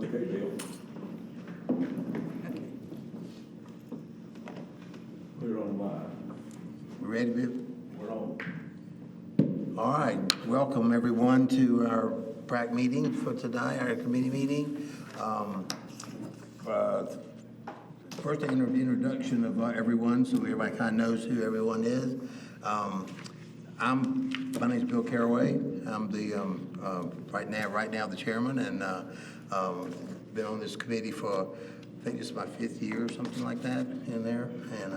Okay, Bill. We're on live. We ready, Bill? We're on. All right, welcome everyone to our PrAC meeting for tonight, our committee meeting. First, an introduction of everyone, so everybody kind of knows who everyone is. My name's Bill Caraway. I'm the right now the chairman, and been on this committee for I think this is my 5th year or something like that in there. And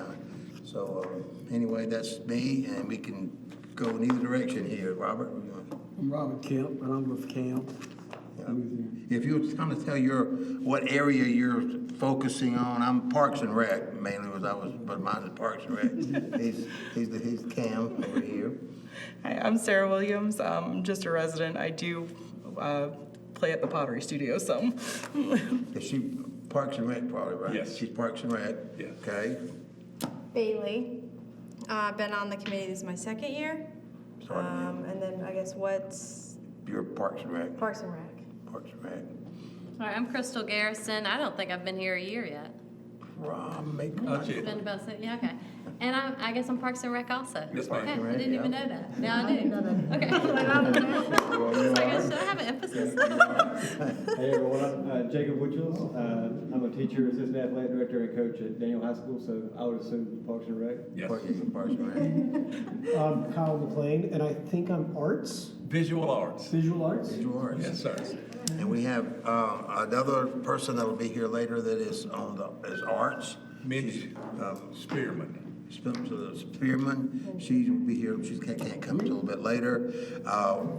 anyway, that's me, and we can go in either direction here. Robert? I'm Robert Kemp, and I'm with Camp. If you'll kind of tell what area you're focusing on. I'm Parks and Rec mainly, but mine is Parks and Rec. he's Cam over here. Hi, I'm Sarah Williams. I'm just a resident. I do play at the Pottery Studio some. Is she Parks and Rec probably, right? Yes. She's Parks and Rec. Yes. Okay. Bailey. I've been on the committee, this is my 2nd year. Sorry. And then I guess what's You're Parks and Rec. Parks and Rec. Parks and Rec. All right, I'm Crystal Garrison. I don't think I've been here a year yet. Not yet. Been about yeah, okay. And I guess I'm Parks and Rec also. Yes, ma'am. Okay, Rec, I didn't yeah. even know that. Now I do. Okay. Should I have an emphasis? Hey everyone, I'm Jacob Witchels. I'm a teacher, assistant athletic director, and coach at Daniel High School, so I would assume Parks and Rec. Yes. Parks and Rec. I'm Kyle McLean, and I think I'm arts, Visual arts. visual arts. Visual arts. Yes, sir. And we have another person that'll be here later that is is arts. Mindy Spearman. Spearman, she will be here, she can't come until a little bit later.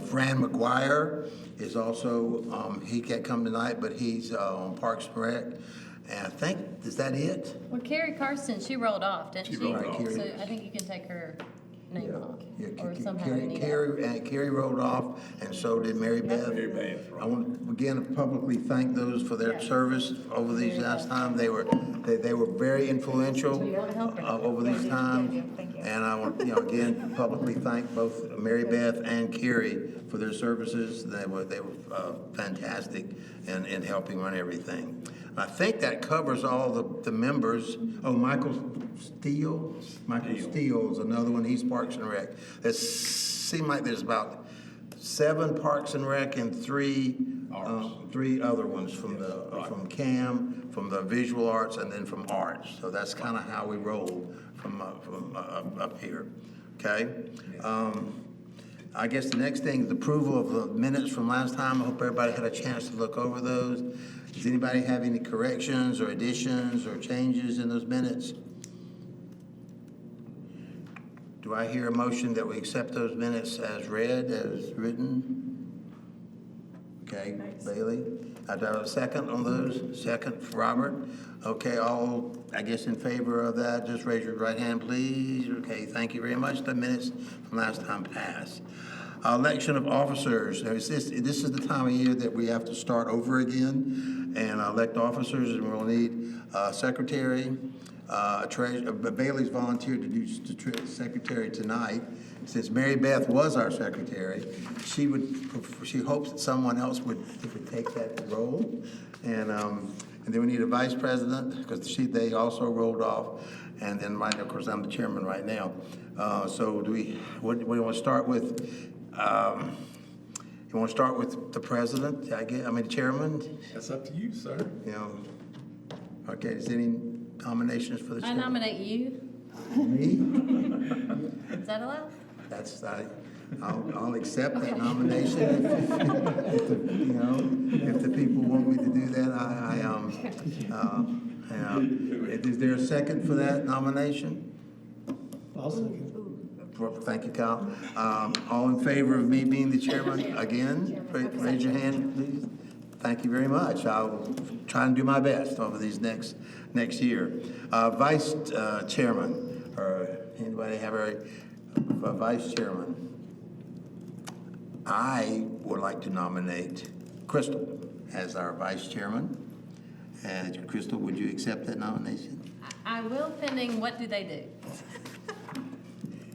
Fran McGuire is also, he can't come tonight, but he's on Parks and Rec. And I think, is that it? Well, Carrie Karsten, she rolled off, didn't she? She rolled off. So I think you can take her name off. Yeah, Or somehow we need that. Carrie rolled off, and so did Mary Beth. Mary Beth, right. I want to again publicly thank those for their service over these last time. They were very influential over these times. Thank you. And I want again publicly thank both Mary Beth and Carrie for their services. They were fantastic in helping run everything. I think that covers all the members. Oh, Michael Steele is another one. He's Parks and Rec. It seems like there's about 7 Parks and Rec and 3 other ones from from CAM, from the visual arts, and then from arts. So that's kind of how we roll from up here. Okay. I guess the next thing is approval of the minutes from last time. I hope everybody had a chance to look over those. Does anybody have any corrections or additions or changes in those minutes? Do I hear a motion that we accept those minutes as read, as written? Okay, Bailey. Do I have a second on those? Second, Robert. Okay, all, I guess, in favor of that, just raise your right hand, please. Okay, thank you very much. The minutes from last time passed. Election of officers. This is the time of year that we have to start over again and elect officers, and we'll need a secretary, a treasurer. Bailey's volunteered to do the secretary tonight. Since Mary Beth was our secretary, she hopes that someone else would take that role. And then we need a vice president because they also rolled off. And then right now, of course, I'm the chairman right now. So what do we want to start with? You want to start with the president? The chairman? That's up to you, sir. Okay, is there any nominations for the I chairman? nominate you. Me? Is that allowed? I'll accept that nomination if the people want me to do that. Is there a second for that nomination? I'll second. Thank you, Kyle. All in favor of me being the chairman again? Raise your hand, please. Thank you very much. I'll try and do my best over these next year. Vice chairman, or anybody have a vice chairman? I would like to nominate Crystal as our vice chairman. And Crystal, would you accept that nomination? I will, pending what do they do?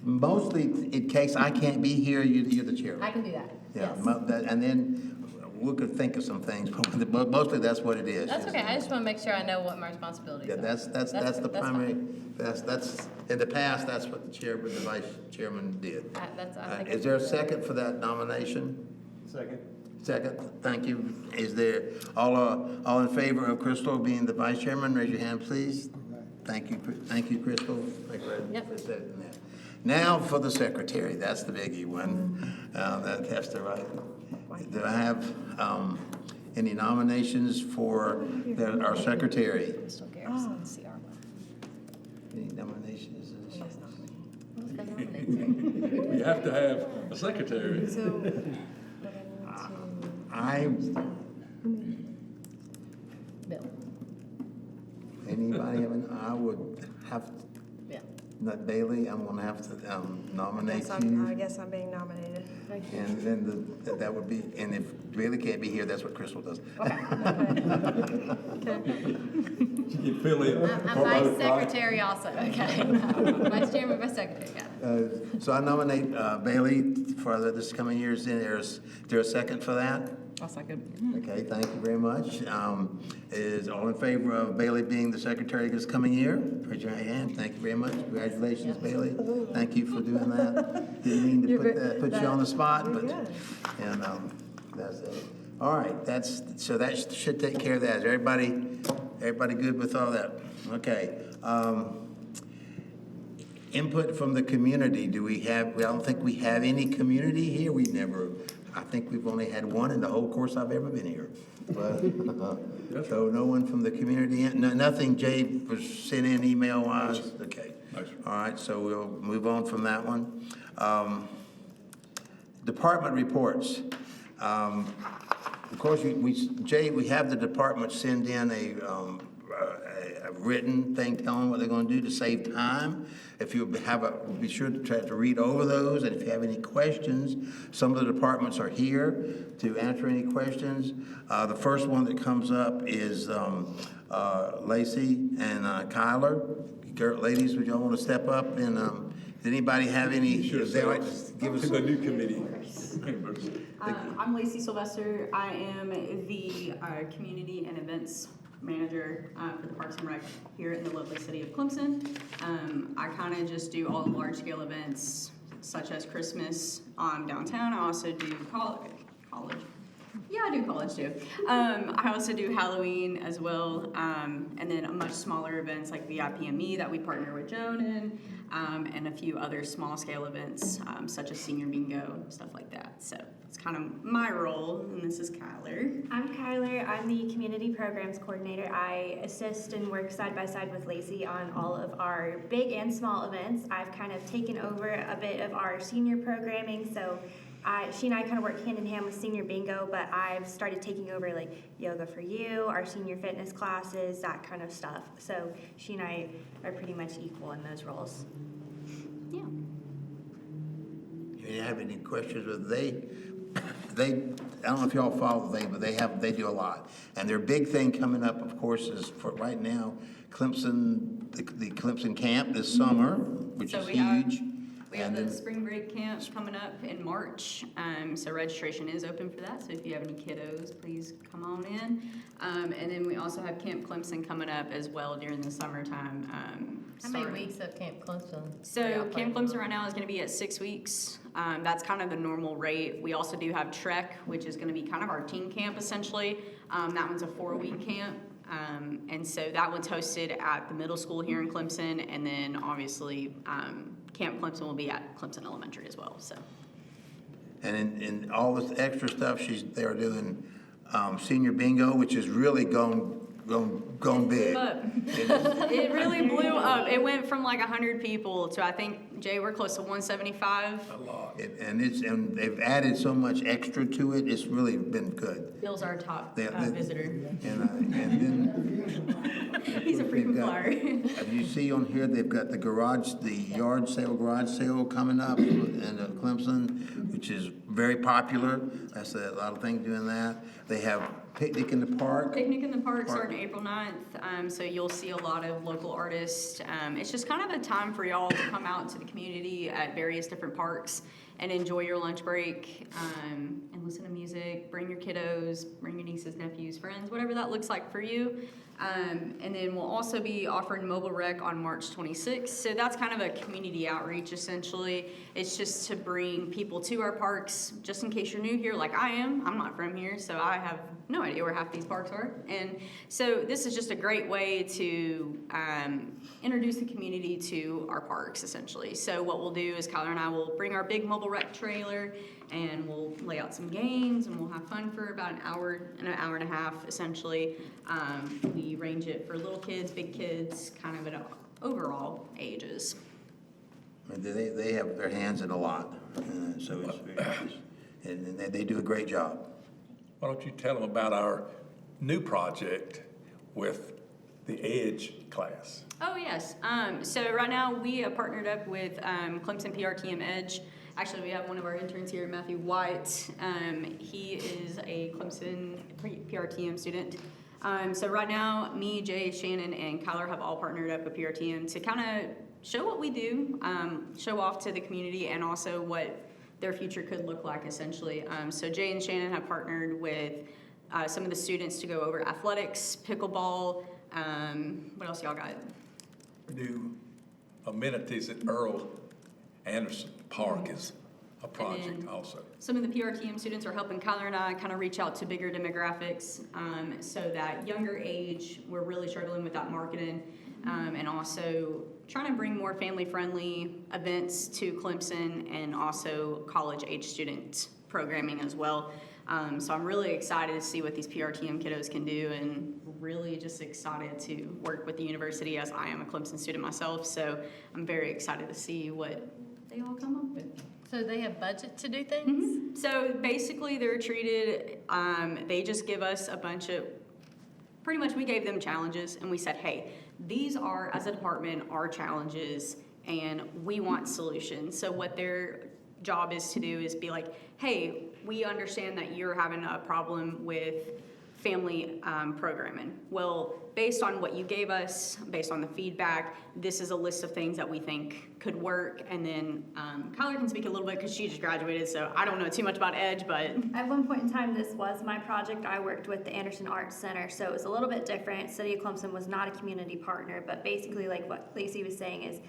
Mostly in case I can't be here, you're the chairman. I can do that. Yeah, Yes. and then we could think of some things, but mostly that's what it is. That's okay, I just want to make sure I know what my responsibilities Yeah, are. that's the fine. primary, that's, in the past, that's what the chairman, the vice chairman did. I think Is there a second for that nomination? Second. Second, thank you. Is there, all in favor of Crystal being the vice chairman, raise your hand, please. Thank you, Crystal. Thank you Yep. for saying that. Now for the secretary, that's the biggie one, that's the right. Do I have, any nominations for our secretary? Crystal Garrison, CR1. Any nominations? Who's got nominated? We have to have a secretary. So, Bill. Anybody have I would have, Yeah. not Bailey, I'm gonna have to, nominate I you. guess I'm being nominated. And then that would be, and if Bailey can't be here, that's what Crystal does. You fill in. I'm vice secretary also, okay. Vice chairman, vice secretary, got it. So I nominate, Bailey for this coming year. Is there a second for that? I'll second. Okay, thank you very much. Is all in favor of Bailey being the secretary this coming year? Raise your hand. Thank you very much. Congratulations, Bailey. Thank you for doing that. Didn't mean to put you on the spot, but, and, that's it. All right, so that should take care of that. Is everybody good with all that? Okay. Input from the community. I don't think we have any community here. I think we've only had one in the whole course I've ever been here. But, so no one from the community, nothing Jay was sent in email-wise? Okay. No, sir. All right, so we'll move on from that one. Department reports. Of course, Jay, we have the department send in a written thing telling what they're gonna do to save time. If you be sure to try to read over those, and if you have any questions, some of the departments are here to answer any questions. The first one that comes up is Lacey and Kyler. Ladies, would y'all wanna step up and, does anybody have any? Sure, They like so, to give us to the new committee. I'm Lacey Sylvester. I am the Community and Events Manager for the Parks and Rec here in the lovely city of Clemson. I kind of just do all the large-scale events such as Christmas downtown. I also do college. Yeah, I do college too. I also do Halloween as well, and then much smaller events like VIPME that we partner with Joan in, and a few other small-scale events such as Senior Bingo, stuff like that. So it's kind of my role, and this is Kyler. I'm Kyler. I'm the Community Programs Coordinator. I assist and work side by side with Lacey on all of our big and small events. I've kind of taken over a bit of our senior programming, so she and I kind of work hand in hand with Senior Bingo, but I've started taking over like Yoga for You, our senior fitness classes, that kind of stuff. So she and I are pretty much equal in those roles. Yeah. You have any questions with they, I don't know if y'all follow but they do a lot. And their big thing coming up, of course, is for right now, Clemson, the Clemson camp this summer, which is huge. We have the spring break camp coming up in March, so registration is open for that. So if you have any kiddos, please come on in. And then we also have Camp Clemson coming up as well during the summertime. How many weeks at Camp Clemson? So Camp Clemson right now is going to be at 6 weeks. That's kind of the normal rate. We also do have Trek, which is going to be kind of our teen camp essentially. That one's a 4-week camp. And so that one's hosted at the middle school here in Clemson, and then obviously Camp Clemson will be at Clemson Elementary as well. So. And in all this extra stuff, they're doing Senior Bingo, which is really gone big. It really blew up. It went from like 100 people to I think Jay, we're close to 175. A lot. And they've added so much extra to it. It's really been good. Bill's our top They- visitor. And then He's a frequent they've got- flyer. You see on here, they've got the garage sale coming up in Clemson, which is very popular. That's a lot of things doing that. They have Picnic in the Park. Picnic in the Park starting April 9th, so you'll see a lot of local artists. It's just kind of a time for y'all to come out to the community at various different parks and enjoy your lunch break, and listen to music. Bring your kiddos, bring your nieces, nephews, friends, whatever that looks like for you. And then we'll also be offering mobile rec on March 26th. So that's kind of a community outreach, essentially. It's just to bring people to our parks, just in case you're new here like I am. I'm not from here, so I have no idea where half these parks are. And so this is just a great way to introduce the community to our parks, essentially. So what we'll do is Kyler and I will bring our big mobile rec trailer, and we'll lay out some games, and we'll have fun for about an hour and a half, essentially. We range it for little kids, big kids, kind of at overall ages. And they have their hands in a lot, so and they do a great job. Why don't you tell them about our new project with the EDGE class? Oh, yes. So right now we have partnered up with Clemson PRTM EDGE. Actually, we have one of our interns here, Matthew White. He is a Clemson PRTM student. So right now, me, Jay, Shannon, and Kyler have all partnered up with PRTM to kind of show what we do, show off to the community, and also what their future could look like, essentially. So Jay and Shannon have partnered with some of the students to go over athletics, pickleball. What else y'all got? New amenities at Earl Anderson Park is a project also. Some of the PRTM students are helping Kyler and I kind of reach out to bigger demographics, so that younger age, we're really struggling with that marketing, and also trying to bring more family-friendly events to Clemson, and also college-age student programming as well. So I'm really excited to see what these PRTM kiddos can do, and really just excited to work with the university, as I am a Clemson student myself. So I'm very excited to see what they all come up with. So they have budget to do things? So basically they're treated, they just give us a bunch of, pretty much we gave them challenges, and we said, hey, these are, as a department, our challenges, and we want solutions. So what their job is to do is be like, hey, we understand that you're having a problem with family programming. Well, based on what you gave us, based on the feedback, this is a list of things that we think could work. And then Kyler can speak a little bit because she just graduated, so I don't know too much about EDGE, but. At one point in time, this was my project. I worked with the Anderson Arts Center, so it was a little bit different. City of Clemson was not a community partner, but basically like what Lacey was saying is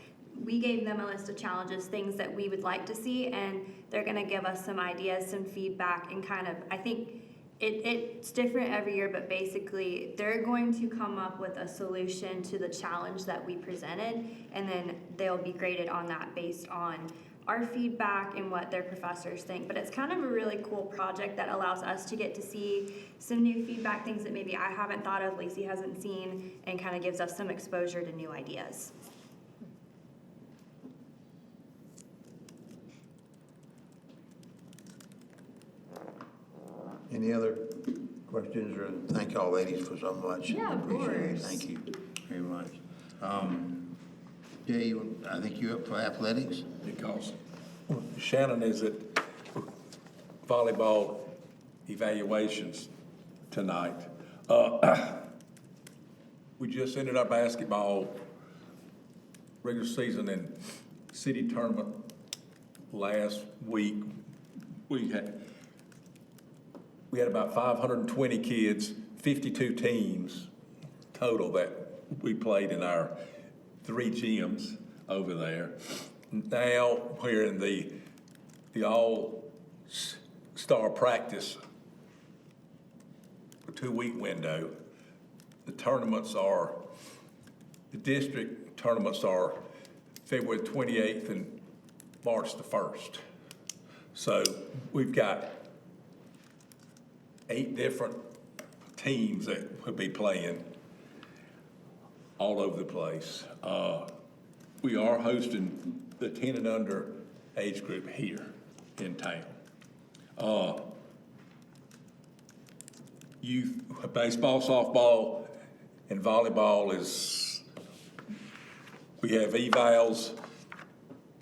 we gave them a list of challenges, things that we would like to see, and they're gonna give us some ideas, some feedback, and kind of, I think, it's different every year, but basically they're going to come up with a solution to the challenge that we presented, and then they'll be graded on that based on our feedback and what their professors think. But it's kind of a really cool project that allows us to get to see some new feedback, things that maybe I haven't thought of, Lacey hasn't seen, and kind of gives us some exposure to new ideas. Any other questions, or thank y'all ladies for so much. Yeah, of Appreciate it. course. Thank you very much. Jay, I think you're up for athletics. Because Shannon is at volleyball evaluations tonight. We just ended our basketball regular season and city tournament last week. We had about 520 kids, 52 teams total that we played in our 3 gyms over there. Now we're in the all-star practice, a 2-week window. The district tournaments are February 28th and March the 1st. So we've got 8 different teams that will be playing all over the place. We are hosting the 10 and under age group here in town. Youth baseball, softball, and volleyball we have evals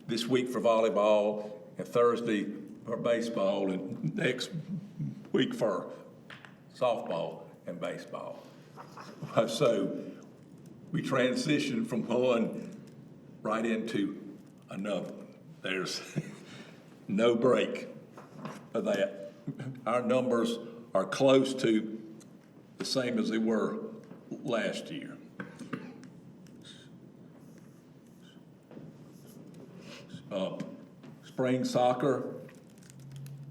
this week for volleyball, and Thursday for baseball, and next week for softball and baseball. So we transitioned from one right into another. There's no break of that. Our numbers are close to the same as they were last year. Spring soccer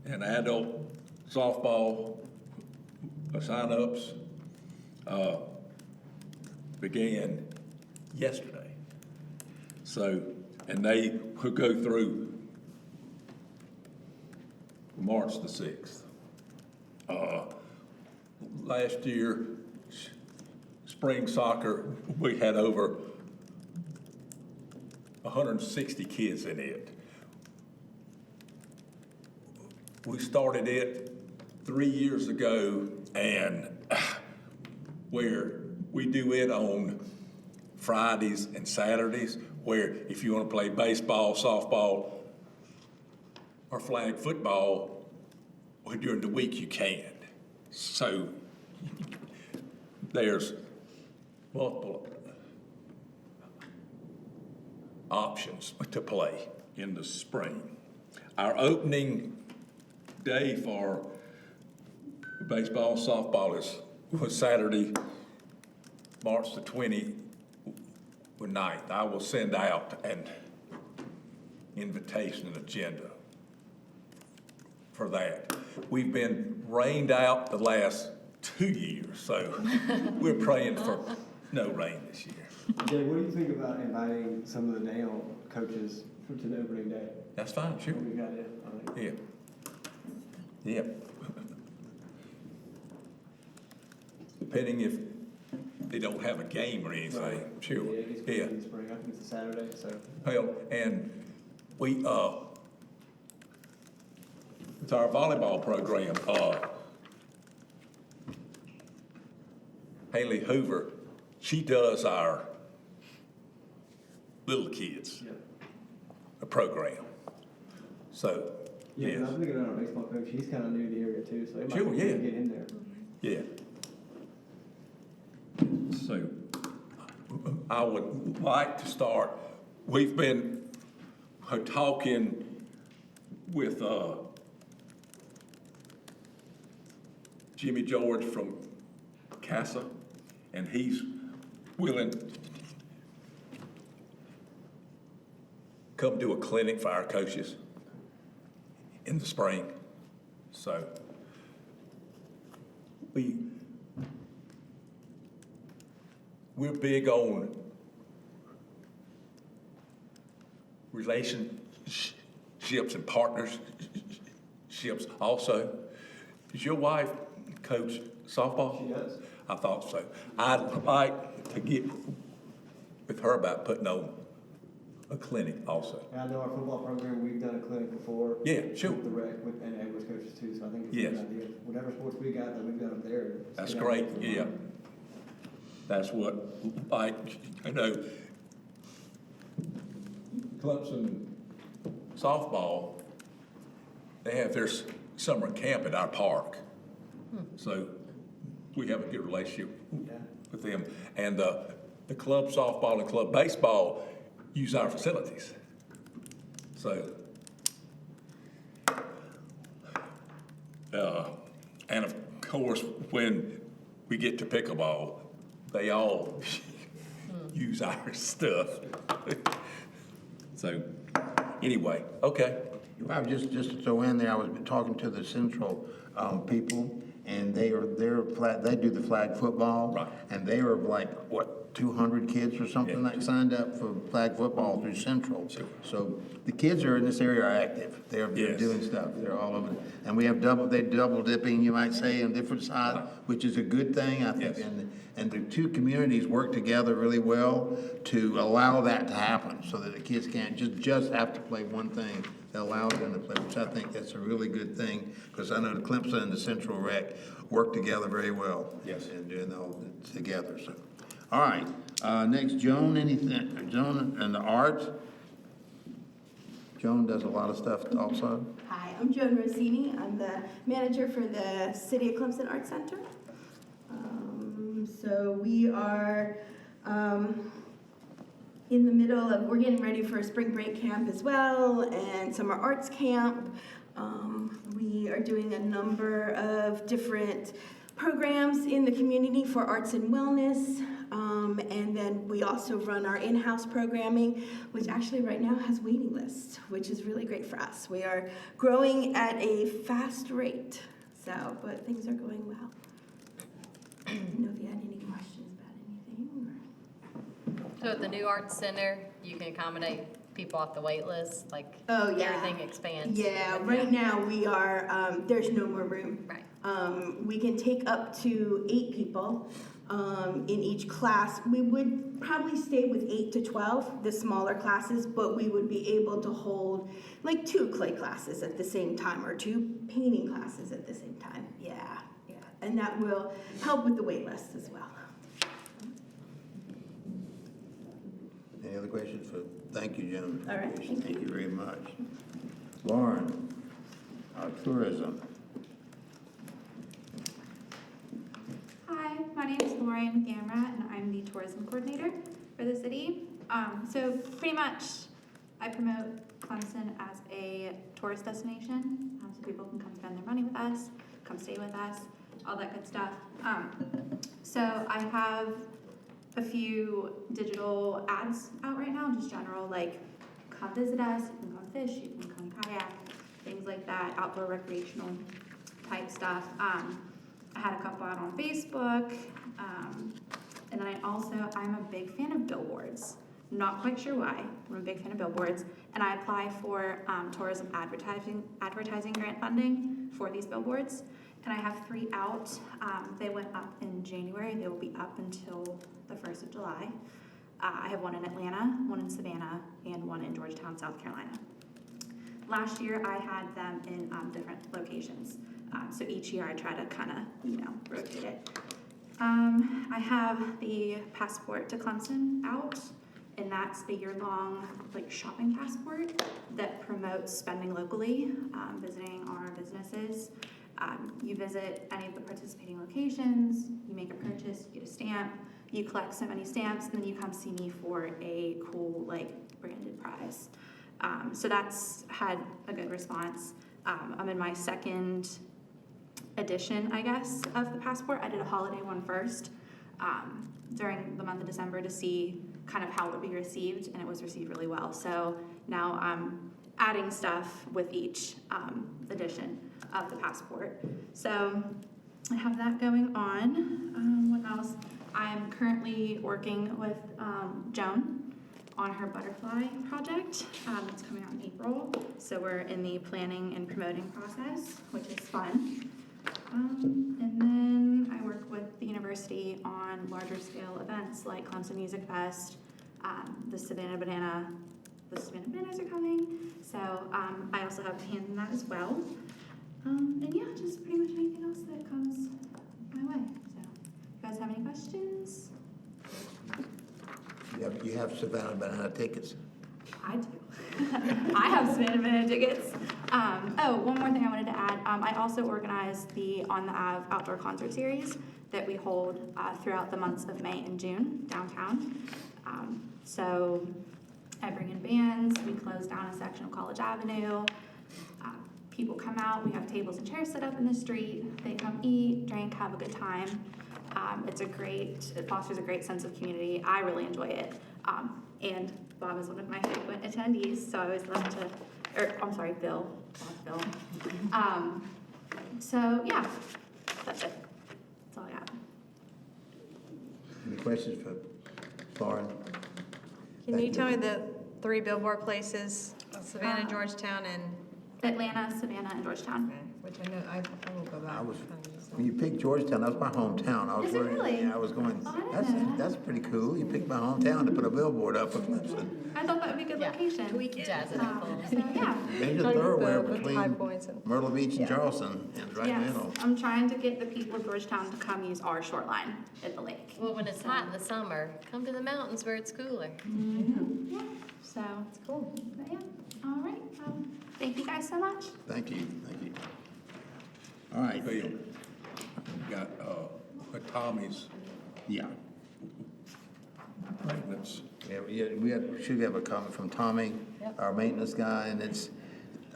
and adult softball sign-ups began yesterday. So, and they will go through March the 6th. Last year, spring soccer, we had over 160 kids in it. We started it 3 years ago, and where we do it on Fridays and Saturdays, where if you want to play baseball, softball, or flag football, well, during the week you can. So there's multiple options to play in the spring. Our opening day for baseball, softball was Saturday, March the 29th. I will send out an invitation and agenda for that. We've been rained out the last 2 years, so we're praying for no rain this year. Jay, what do you think about inviting some of the Daniel coaches to the opening day? That's fine, sure. We got it. Yeah. Yeah. Depending if they don't have a game or anything, sure. Yeah, it's Yeah. in the spring. I think it's a Saturday, so. Well, and we, with our volleyball program, Haley Hoover, she does our little kids program. So, Yeah, yes. and I'm thinking about our baseball coach. He's kind of new to the area too, so it might Sure, be good yeah. to get in there. Yeah. So, I would like to start, we've been talking with Jimmy George from CASA, and he's willing to come do a clinic for our coaches in the spring. So, we're big on relationships and partnerships also. Does your wife coach softball? She does. I thought so. I'd like to get with her about putting on a clinic also. And I know our football program, we've done a clinic before. Yeah, sure. With the rec, and English coaches too, so I think it's a Yes. good idea. Whatever sports we got, that we've got up there. That's great, yeah. That's what, like, I know, Clemson softball, they have their summer camp at our park. So we have a good relationship with them. And the club softball and club baseball use our facilities. So, and of course, when we get to pickleball, they all use our stuff. So, anyway, okay. I was just to throw in there, I was talking to the Central people, and they do the flag football. Right. And they were like, what, 200 kids or something Yeah. that signed up for flag football through Central. Sure. So the kids are in this area are active. They're Yes. doing stuff. They're all over. And we have double dipping, you might say, on different sides, Right. which is a good thing, I think. Yes. And the two communities work together really well to allow that to happen, so that the kids can't just have to play one thing. They allow them to play, which I think that's a really good thing, because I know the Clemson and the Central Rec work together very well. Yes. And doing all together, so. All right, next, Joan, anything, Joan and the arts? Joan does a lot of stuff also. Hi, I'm Joan Rossini. I'm the manager for the City of Clemson Arts Center. So we are in the middle of, we're getting ready for a spring break camp as well, and summer arts camp. We are doing a number of different programs in the community for arts and wellness. And then we also run our in-house programming, which actually right now has waiting lists, which is really great for us. We are growing at a fast rate, but things are going well. I didn't know if you had any questions about anything. So at the new arts center, you can accommodate people off the wait list, like Oh, yeah. everything expands. Yeah, right now we are, there's no more room. Right. We can take up to 8 people in each class. We would probably stay with 8 to 12, the smaller classes, but we would be able to hold like 2 clay classes at the same time or 2 painting classes at the same time. Yeah. And that will help with the wait list as well. Any other questions for, thank you, Jim. All right, Thank you very much. Lauren, our tourism. Hi, my name is Lauren Gamrat, and I'm the tourism coordinator for the city. So pretty much, I promote Clemson as a tourist destination, so people can come spend their money with us, come stay with us, all that good stuff. So I have a few digital ads out right now, just general, like come visit us, you can come fish, you can come kayak, things like that, outdoor recreational type stuff. I had a couple out on Facebook, and then I'm a big fan of billboards. Not quite sure why, I'm a big fan of billboards, and I apply for tourism advertising grant funding for these billboards, and I have 3 out. They went up in January, they will be up until the 1st of July. I have 1 in Atlanta, 1 in Savannah, and 1 in Georgetown, South Carolina. Last year, I had them in different locations. So each year I try to kind of, rotate it. I have the Passport to Clemson out, and that's the year-long shopping passport that promotes spending locally, visiting our businesses. You visit any of the participating locations, you make a purchase, you get a stamp, you collect so many stamps, and then you come see me for a cool branded prize. So that's had a good response. I'm in my 2nd edition, I guess, of the passport. I did a holiday one first during the month of December to see kind of how it would be received, and it was received really well. So now I'm adding stuff with each edition of the passport. So I have that going on. What else? I'm currently working with Joan on her butterfly project. It's coming out in April. So we're in the planning and promoting process, which is fun. And then I work with the university on larger scale events like Clemson Music Fest, the Savannah Bananas are coming. So I also have hands in that as well. And yeah, just pretty much anything else that comes my way. So, you guys have any questions? You have Savannah Banana tickets. I do. I have Savannah Banana tickets. One more thing I wanted to add. I also organize the On the Ave outdoor concert series that we hold throughout the months of May and June downtown. So I bring in bands. We close down a section of College Avenue. People come out. We have tables and chairs set up in the street. They come eat, drink, have a good time. It fosters a great sense of community. I really enjoy it. And Bob is one of my frequent attendees, so I always love to, Bill. So yeah, that's it. That's all I got. Any questions for Lauren? Can you tell me the 3 billboard places, Savannah, Georgetown, and Atlanta, Savannah, and Georgetown. which I know I will go back. When you picked Georgetown, that was my hometown. I was Is it really? Yeah, I was going, Oh, I didn't know that. that's pretty cool. You picked my hometown to put a billboard up for Clemson. I thought that would be a good location. We can jazz it up. So yeah. Major Trying to thoroughfare with the high points between and- Myrtle Beach and Charleston, and right in the Yes, middle. I'm trying to get the people of Georgetown to come use our short line at the lake. Well, when it's hot in the summer, come to the mountains where it's cooler. Yeah, so it's cool. But yeah, all right. Thank you guys so much. Thank you. All right. Bill, got Tommy's. Yeah. maintenance. Should have a comment from Tommy, Yep. our maintenance guy, and it's,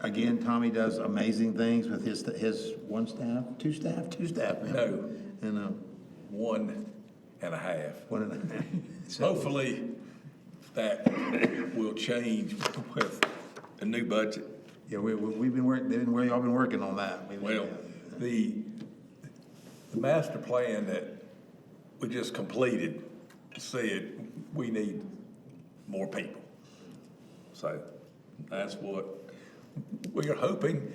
again, Tommy does amazing things with his two staff members. No. You know, 1.5. one and a half. So, Hopefully, that will change with the new budget. yeah, we've been y'all been working on that. Well, the master plan that we just completed said we need more people. So that's what we're hoping.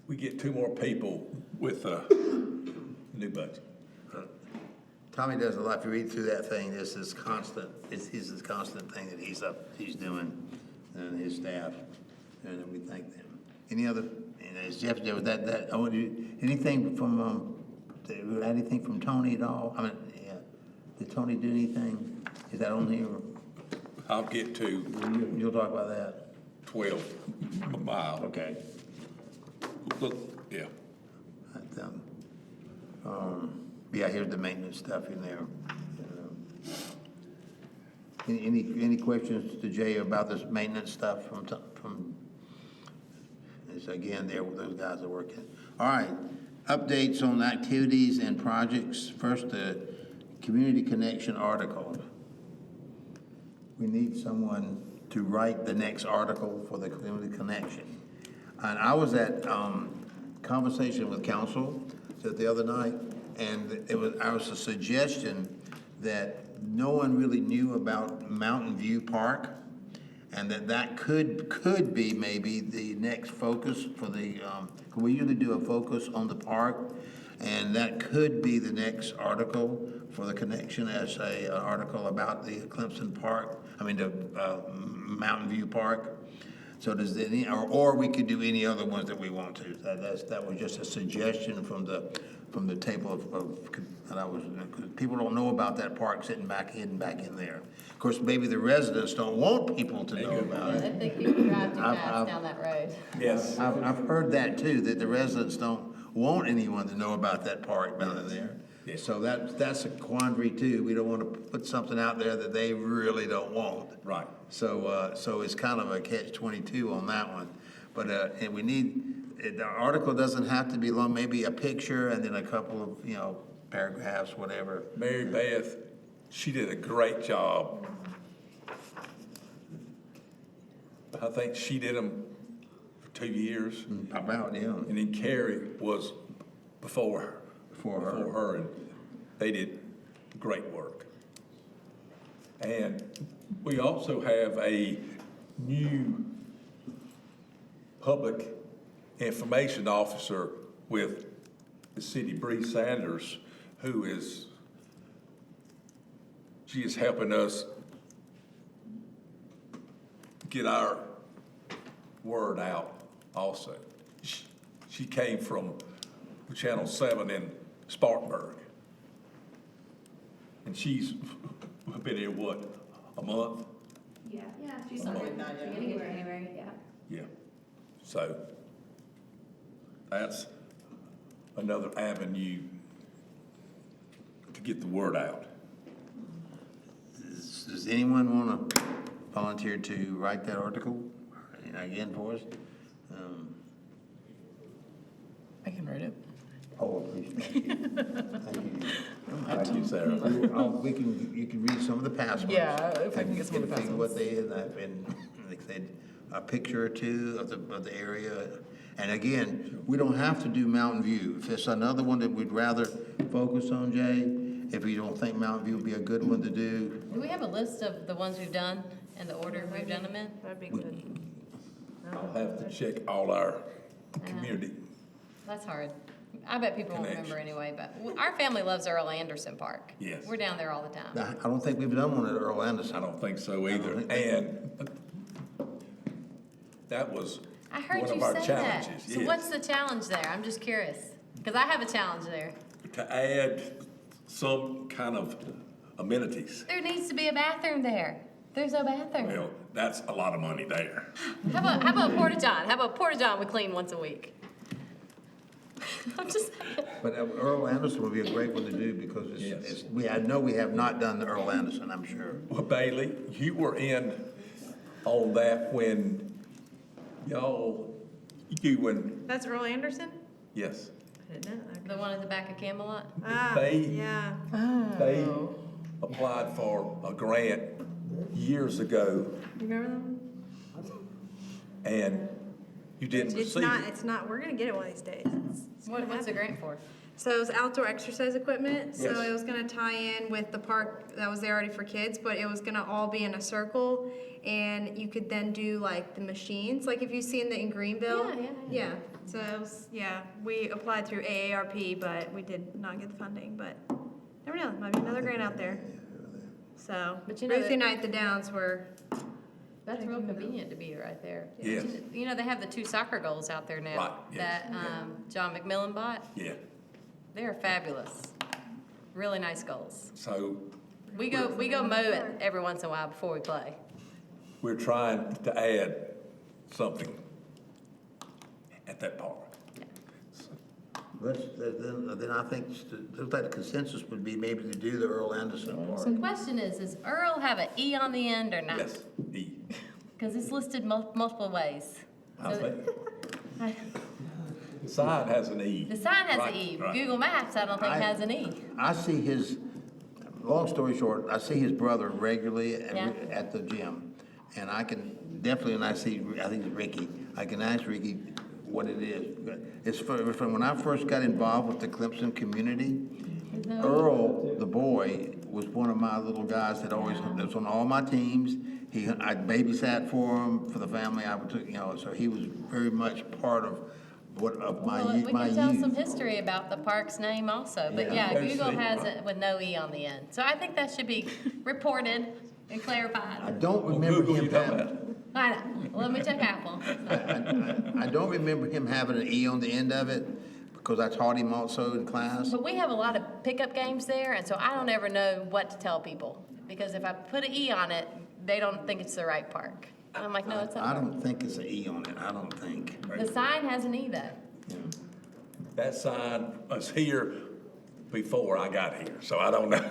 We get 2 more people with a new budget. Tommy does a lot. If you read through that thing, this is constant, it's his constant thing that he's doing, and his staff, and we thank them. Any other, and as Jeff did with that, I want you, anything from, anything from Tony at all? I mean, yeah, did Tony do anything? Is that on here? I'll get to You'll talk about that? 12 mile. Okay. Look, yeah. Yeah, here's the maintenance stuff in there. Any questions to Jay about this maintenance stuff from, it's again, there, those guys are working. All right, updates on activities and projects. First, the Community Connection article. We need someone to write the next article for the Community Connection. And I was at, conversation with council the other night, and I was a suggestion that no one really knew about Mountain View Park, and that could be maybe the next focus for the, we usually do a focus on the park, and that could be the next article for the connection as an article about the Clemson Park, the Mountain View Park. So does any, or we could do any other ones that we want to. That was just a suggestion from the table of that I was, people don't know about that park hidden back in there. Of course, maybe the residents don't want people to know about I it. think people drive too fast down that road. Yes. I've heard that too, that the residents don't want anyone to know about that park down in there. Yes. So that's a quandary too. We don't want to put something out there that they really don't want. Right. So it's kind of a catch-22 on that one. But, and we need, the article doesn't have to be long, maybe a picture and then a couple of, paragraphs, whatever. Mary Beth, she did a great job. I think she did them for 2 years. About, yeah. And then Carrie was before her. Before her. And they did great work. And we also have a new public information officer with the city, Bree Sanders, she is helping us get our word out also. She came from Channel 7 in Spartanburg. And she's been here, a month? Yeah. Yeah, She's beginning of January, yeah. Yeah. So that's another avenue to get the word out. Does anyone want to volunteer to write that article again for us? I can write it. Oh, appreciate it. Thank you. Thank you, Sarah. You can read some of the past ones. Yeah, if I can get some of the past Figure ones. what they, and like I said, a picture or two of the area. And again, we don't have to do Mountain View. If it's another one that we'd rather focus on, Jay, if you don't think Mountain View would be a good one to do. Do we have a list of the ones we've done and the order we've done them in? That'd be good. I'll have to check all our community. That's hard. I bet people won't remember anyway, but our family loves Earl Anderson Park. Yes. We're down there all the time. I don't think we've done one at Earl Anderson. I don't think so either. think- And that was I heard one you of our say that. challenges. So yes. what's the challenge there? I'm just curious. Because I have a challenge there. To add some kind of amenities. There needs to be a bathroom there. There's no bathroom. Well, that's a lot of money there. How about Porta-John? How about Porta-John we clean once a week? I'm just saying. But Earl Anderson would be a great one to do because I know we have not done the Earl Anderson, I'm sure. Well, Bailey, you were in on that when That's Earl Anderson? yes. I didn't know that. The one at the back of Camelot? Yeah. They applied for a grant years ago You remember that one? and you didn't receive it. It's not, we're gonna get it one of these days. It's gonna What's the happen. grant for? So it was outdoor exercise equipment, so Yes. it was gonna tie in with the park that was there already for kids, but it was gonna all be in a circle, and you could then do like the machines, like if you've seen the in Greenville. Yeah. Yeah, so it was, we applied through AARP, but we did not get the funding, but never know, might be another grant out there. So, But you know Ruthie that- Night, the Downs were, That's real convenient to be right there. Yes. You know, they have the 2 soccer goals out there now. Right, yes. That John McMillan bought. Yeah, They're fabulous. Really nice goals. so We go mow it every once in a while before we play. we're trying to add something at that park. Then I think, looks like the consensus would be maybe to do the Earl Anderson So part. the question is does Earl have an E on the end or not? Yes, E. Because it's listed multiple ways. I So think the sign has an E. the sign has Right, an E. right. Google Maps, I don't think has an E. I see long story short, I see his brother regularly Yeah. at the gym. And I can definitely, I think it's Ricky, I can ask Ricky what it is. It's from when I first got involved with the Clemson community, Earl, the boy, was one of my little guys that was on all my teams. I babysat for him, for the family I would took, so he was very much part of my Well, youth. we can tell some history about the park's name also, but Yeah. yeah, Let's Google see. has it with no E on the end. So I think that should be reported and I clarified. don't remember Google, him you talking having, about? I know, let me check Apple. I don't remember him having an E on the end of it, because I taught him also in class. But we have a lot of pickup games there, and so I don't ever know what to tell people. Because if I put an E on it, they don't think it's the right park. And I'm like, no, it's I not. don't think it's an E on it, I don't think. The sign has an E though. That sign was here before I got here, so I don't know.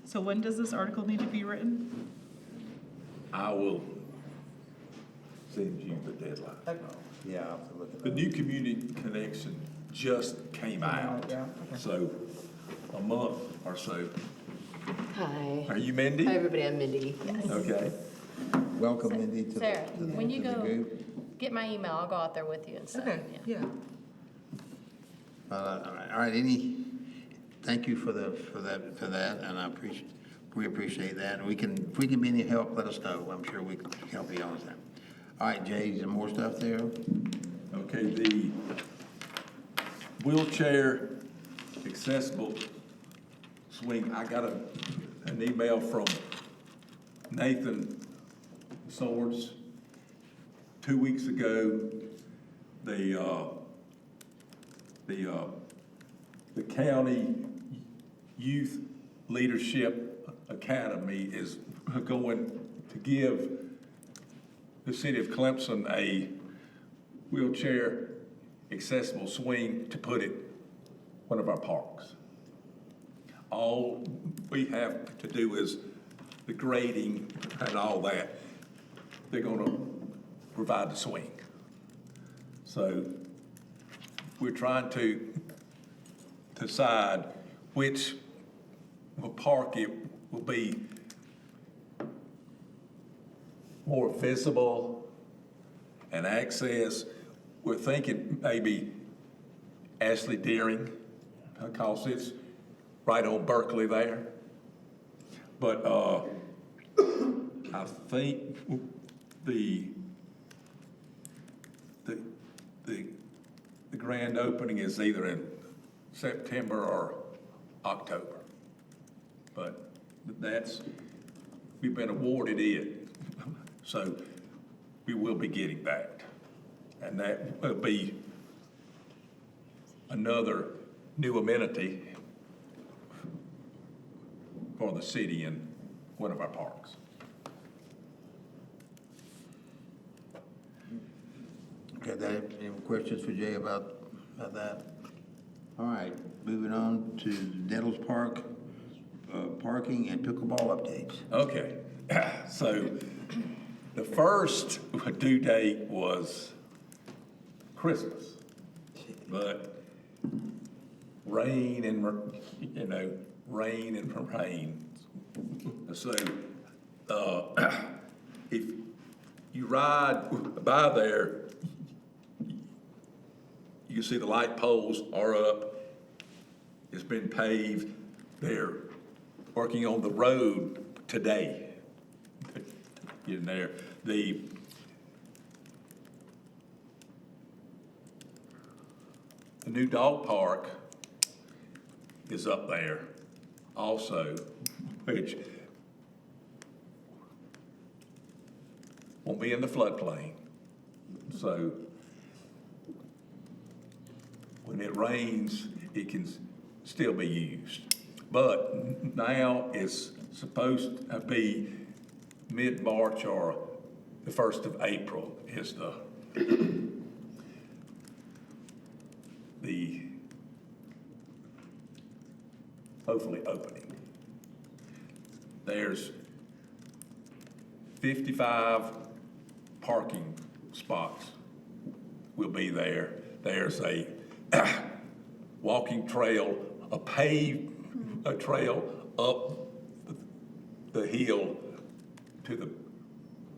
So when does this article need to be written? I will send you the deadline. Yeah, I'll have to look at The that. new community connection just came out, so a month or so. Hi. Are you Mindy? Hi, everybody. I'm Mindy. Yes. Okay. Welcome, Mindy, to the Sarah, when you to the go, group. get my email, I'll go out there with you and stuff. Yeah. All right, thank you for that, and we appreciate that. And if we can be any help, let us know. I'm sure we can help you on that. All right, Jay, is there more stuff there? Okay, the wheelchair accessible swing, I got an email from Nathan Swords 2 weeks ago. The county Youth Leadership Academy is going to give the city of Clemson a wheelchair accessible swing to put it one of our parks. All we have to do is the grading and all that. They're gonna provide the swing. So we're trying to decide which park it will be more visible and access. We're thinking maybe Ashley Deering, because it's right on Berkeley there. But I think the grand opening is either in September or October. But we've been awarded it, so we will be getting that. And that will be another new amenity for the city in one of our parks. Okay, any questions for Jay about that? All right, moving on to Nettles Park, parking and pickleball updates. Okay, so the first due date was Christmas, but rain and, rain and rain. So, if you ride by there, you can see the light poles are up. It's been paved. They're working on the road today. Getting there. The new dog park is up there also, which won't be in the floodplain. So when it rains, it can still be used. But now it's supposed to be mid-March or the 1st of April is the hopefully opening. There's 55 parking spots will be there. There's a walking trail, a paved trail up the hill to the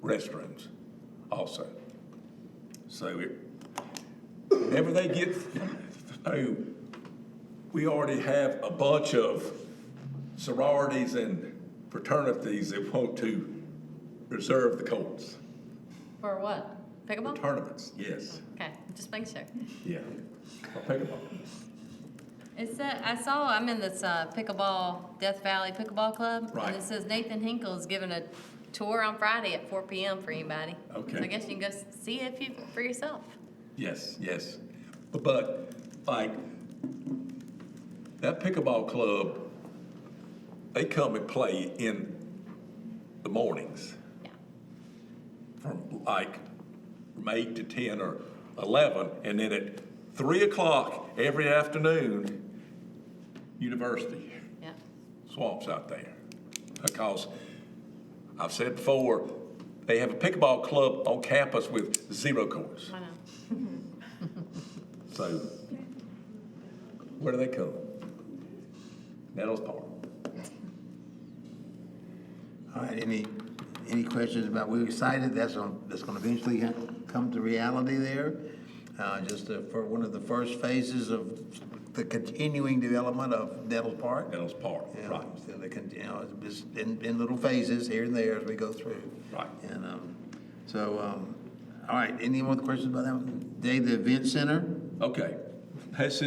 restrooms also. So whenever they get through, we already have a bunch of sororities and fraternities that want to reserve the courts. For what? Pickleball? Tournaments, yes. Okay, just make sure. Yeah. Pickleball. I'm in this pickleball, Death Valley Pickleball Club. Right. And it says Nathan Hinkle is giving a tour on Friday at 4 p.m. for anybody. Okay. So I guess you can go see it for yourself. Yes, yes. But like, that pickleball club, they come and play in the mornings. Yeah. From 8 to 10 or 11, and then at 3 o'clock every afternoon, university Yeah. swamps out there. Because I've said before, they have a pickleball club on campus with 0 courts. I know. So, where do they come? Nettles Park. All right, any questions about, we're excited, that's gonna eventually come to reality there. For one of the first phases of the continuing development of Nettles Park. Nettles Park, Yeah, right. So it's just in little phases here and there as we go through. Right. And, all right, any more questions about that one? Dave, the event center? Okay, this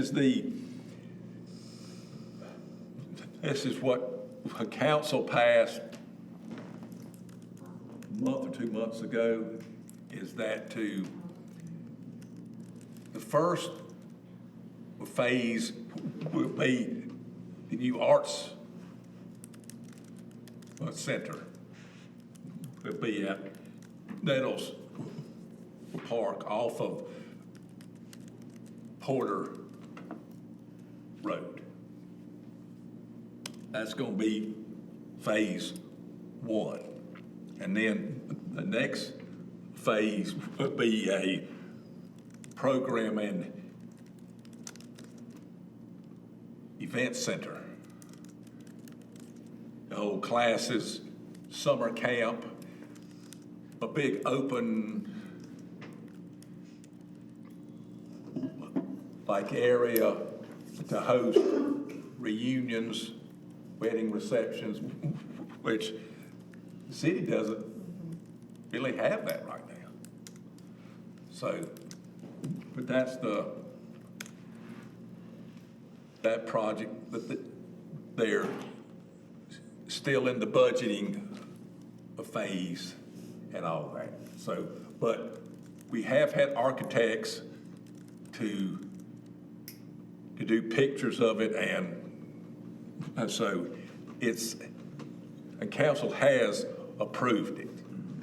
is what council passed a month or 2 months ago, is that the first phase will be the new arts center. Will be at Nettles Park off of Porter Road. That's gonna be phase 1. And then the next phase will be a program and event center. The whole classes, summer camp, a big open area to host reunions, wedding receptions, which the city doesn't really have that right now. So, but that's that project, that they're still in the budgeting phase and all that. So, but we have had architects to do pictures of it, and so and council has approved it.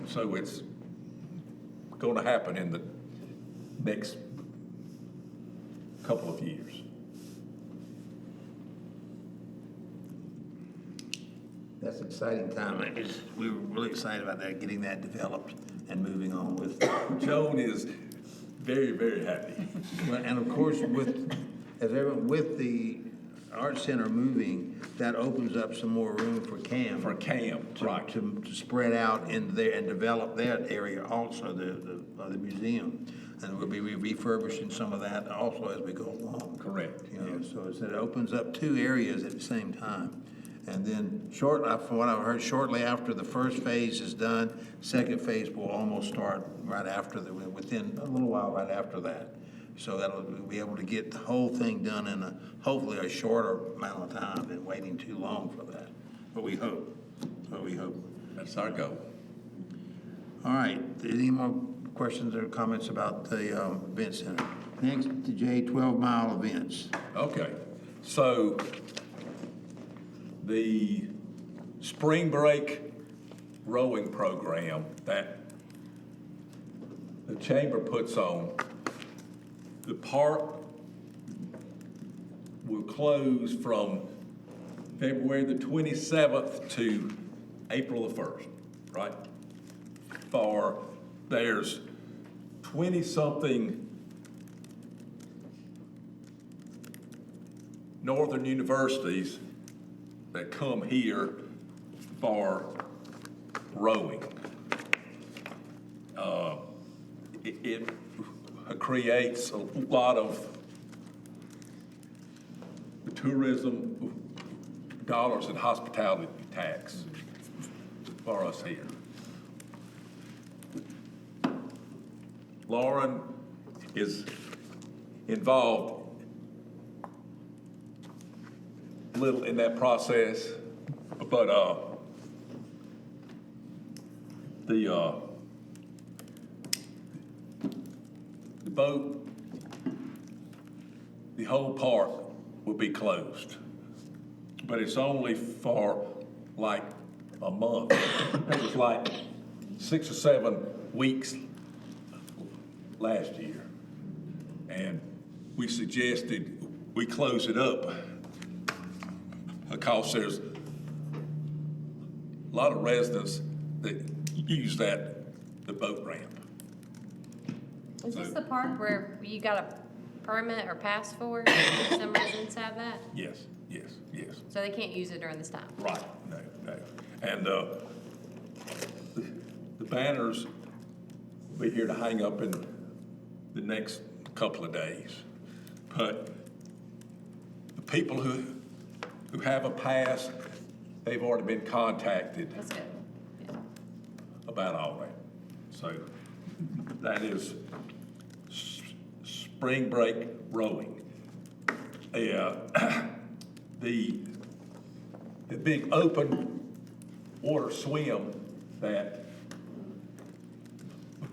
So it's going to happen in the next couple of years. That's an exciting time. We were really excited about that, getting that developed and moving on with. Joan is very, very happy. Well, and of course, with the Art Center moving, that opens up some more room for CAM. Right. To spread out in there and develop that area also, the museum. And we'll be refurbishing some of that also as we go along. Correct. You know, so it opens up two areas at the same time. And then from what I've heard, shortly after the first phase is done, second phase will almost start right after, within a little while right after that. So we'll be able to get the whole thing done in hopefully a shorter amount of time than waiting too long for that. But we hope. That's our goal. All right, any more questions or comments about the event center? Next to J, 12-mile events. Okay, so the spring break rowing program that the chamber puts on, the park will close from February the 27th to April the 1st, right? There's 20-something northern universities that come here for rowing. It creates a lot of tourism dollars and hospitality tax for us here. Lauren is involved a little in that process, but the boat, the whole park will be closed, but it's only for like a month. It was like 6 or 7 weeks last year, and we suggested we close it up because there's a lot of residents that use the boat ramp. Is this the park where you got a permit or pass for? Some residents have that? Yes. So they can't use it during this time? Right, no. And the banners will be here to hang up in the next couple of days. But the people who have a pass, they've already been contacted That's good. Yeah. about all that. So that is spring break rowing. The big open water swim that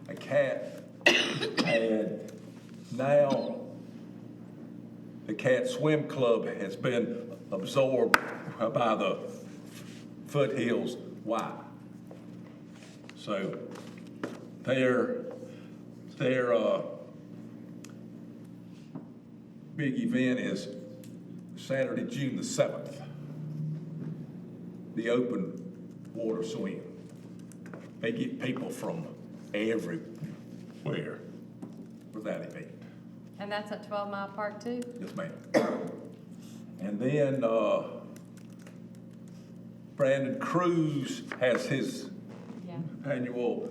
a cat had, now the cat swim club has been absorbed by the Foothills Y. So their big event is Saturday, June the 7th. The open water swim. They get people from everywhere for that event. And that's at 12 Mile Park too? Yes, ma'am. And then Brandon Cruz has his annual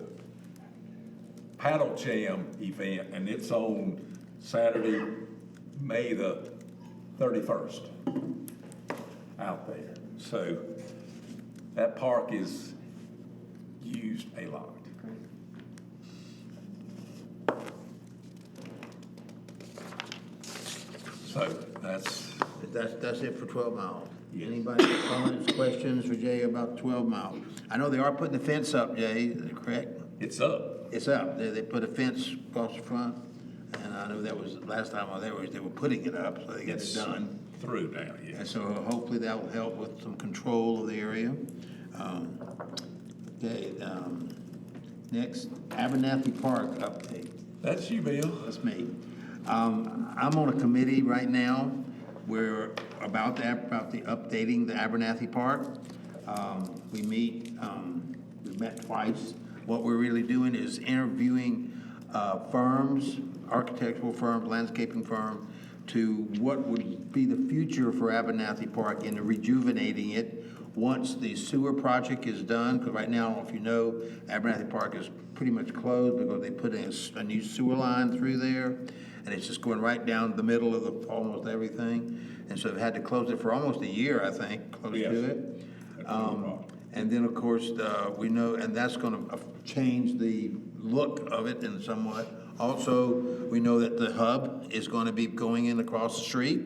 paddle jam event, and it's on Saturday, May the 31st out there. So that park is used a lot. So that's it for 12 miles. Yes. Anybody have comments, questions for Jay about 12 miles? I know they are putting the fence up, Jay, is that correct? It's up. It's up. They put a fence across the front, and I know that was, last time I was there, they were putting it up, so they got it done. Through now, And yes. so hopefully that will help with some control of the area. Okay, next, Abernathy Park update. That's you, Bill. That's me. I'm on a committee right now. We're about the updating the Abernathy Park. We meet, we've met twice. What we're really doing is interviewing firms, architectural firms, landscaping firms, to what would be the future for Abernathy Park and rejuvenating it once the sewer project is done. Because right now, I don't know if you know, Abernathy Park is pretty much closed because they put in a new sewer line through there, and it's just going right down the middle of almost everything. And so they've had to close it for almost a year, I think, close Yes. to it. And then, of course, we know, and that's gonna change the look of it in somewhat. Also, we know that the hub is gonna be going in across the street,